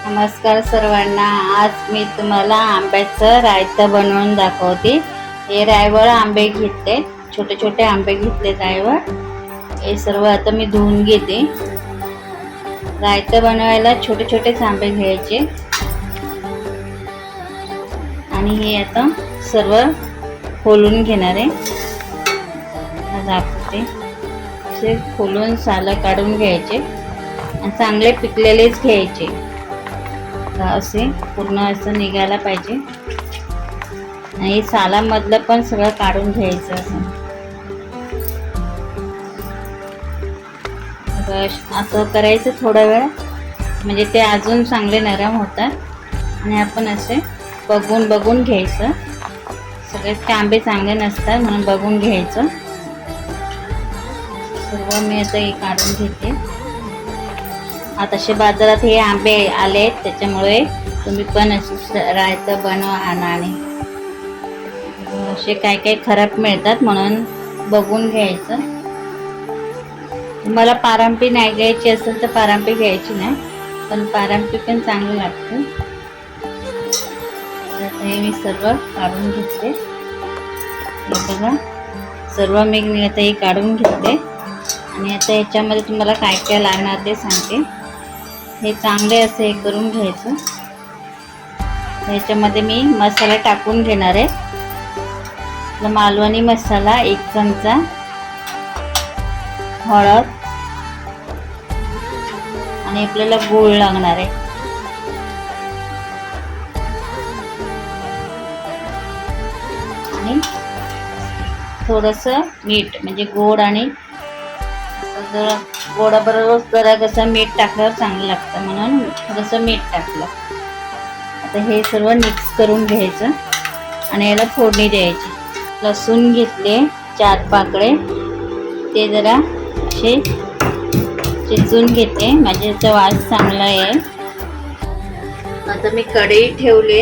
नमस्कार सर्वांना. आज मी तुम्हाला आंब्याचं रायतं बनवून दाखवते. हे रायवळ आंबे घेतले, छोटे छोटे आंबे घेतले रायवळ. हे सर्व आता मी धुवून घेते. रायतं बनवायला छोटे छोटेच आंबे घ्यायचे आणि हे आता सर्व खोलून घेणार आहे. दाखवते. असे खोलून सालं काढून घ्यायचे आणि चांगले पिकलेलेच घ्यायचे. असे पूर्ण असं निघायला पाहिजे आणि सालामधलं पण सगळं काढून घ्यायचं. असं करायचं थोडा वेळ, म्हणजे ते अजून चांगले नरम होतात. आणि आपण असे बघून बघून घ्यायचं. सगळेच आंबे चांगले नसतात म्हणून बघून घ्यायचं. सर्व मी आता हे काढून घेते. आता असे बाजारात हे आंबे आले, त्याच्यामुळे तुम्ही पण असे रायतं बनवा आणि असे काही खराब मिळतात म्हणून बघून घ्यायचं. तुम्हाला पारंपी नाही घ्यायची असेल तर पारंपी घ्यायची नाही, पण पारंपी पण चांगली लागते. आता हे मी सर्व काढून घेतले. हे बघा, सर्व मी आता हे काढून घेतले आणि आता याच्यामध्ये तुम्हाला काय काय लागणार ते सांगते. हे चांगले असे हे करून घ्यायचं. ह्याच्यामध्ये मी मसाला टाकून घेणार आहे. मालवणी मसाला 1 चमचा, हळद आणि आपल्याला गूळ लागणार आहे. आणि थोडंसं मीठ, म्हणजे गोड आणि जरा गोडाबरोबर जरा कसं मीठ टाकल्यावर चांगलं लागतं म्हणून थोडंसं मीठ टाकलं. आता हे सर्व मिक्स करून घ्यायचं आणि याला फोडणी द्यायची. लसूण घेतले 4 पाकळे, ते जरा असे चिचून घेते, म्हणजे याचा वास चांगला आहे. आता मी कढई ठेवली.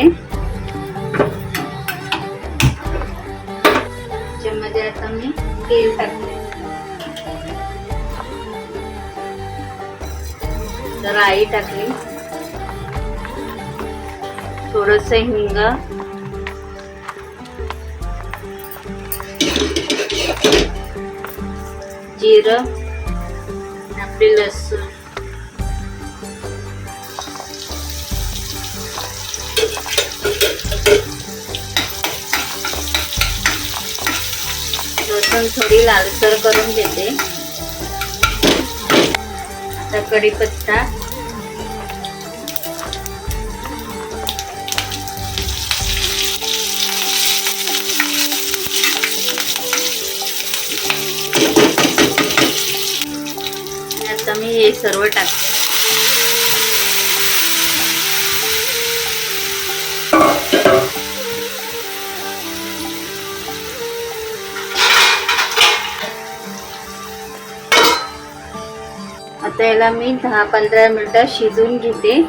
त्याच्यामध्ये आता मी तेल टाकते. राई टाकली, थोडंसं हिंग, जिरं, आपली लसूण, लसूण थोडी लालसर करून घेते. आता कढीपत्ता, आता मी हे सर्व टाकते. आता याला मी 10-15 मिनिटं शिजवून घेते.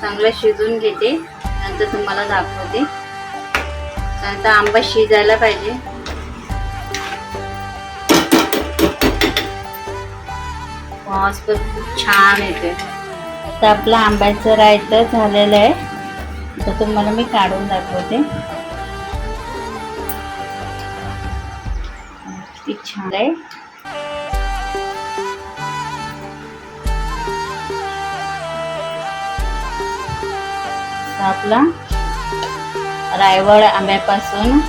चांगलं शिजवून घेते, नंतर तुम्हाला दाखवते. नंतर आंबा शिजायला पाहिजे. वास पण खूप छान येते. तर आपलं आंब्याचं रायतं झालेलं आहे. तर तुम्हाला मी काढून दाखवते. किती छान आहे. आपला रायवळ आंब्यापासून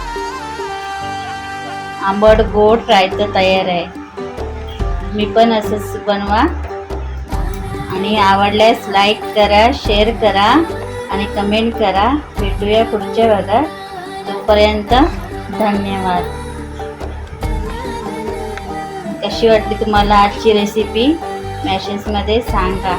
आंबट गोड रायतं तयार आहे. मी पण असंच बनवा आणि आवडल्यास लाईक करा, शेअर करा आणि कमेंट करा. भेटूया पुढच्या भागात. तोपर्यंत धन्यवाद. कशी वाटली तुम्हाला आजची रेसिपी मेसेजमध्ये सांगा.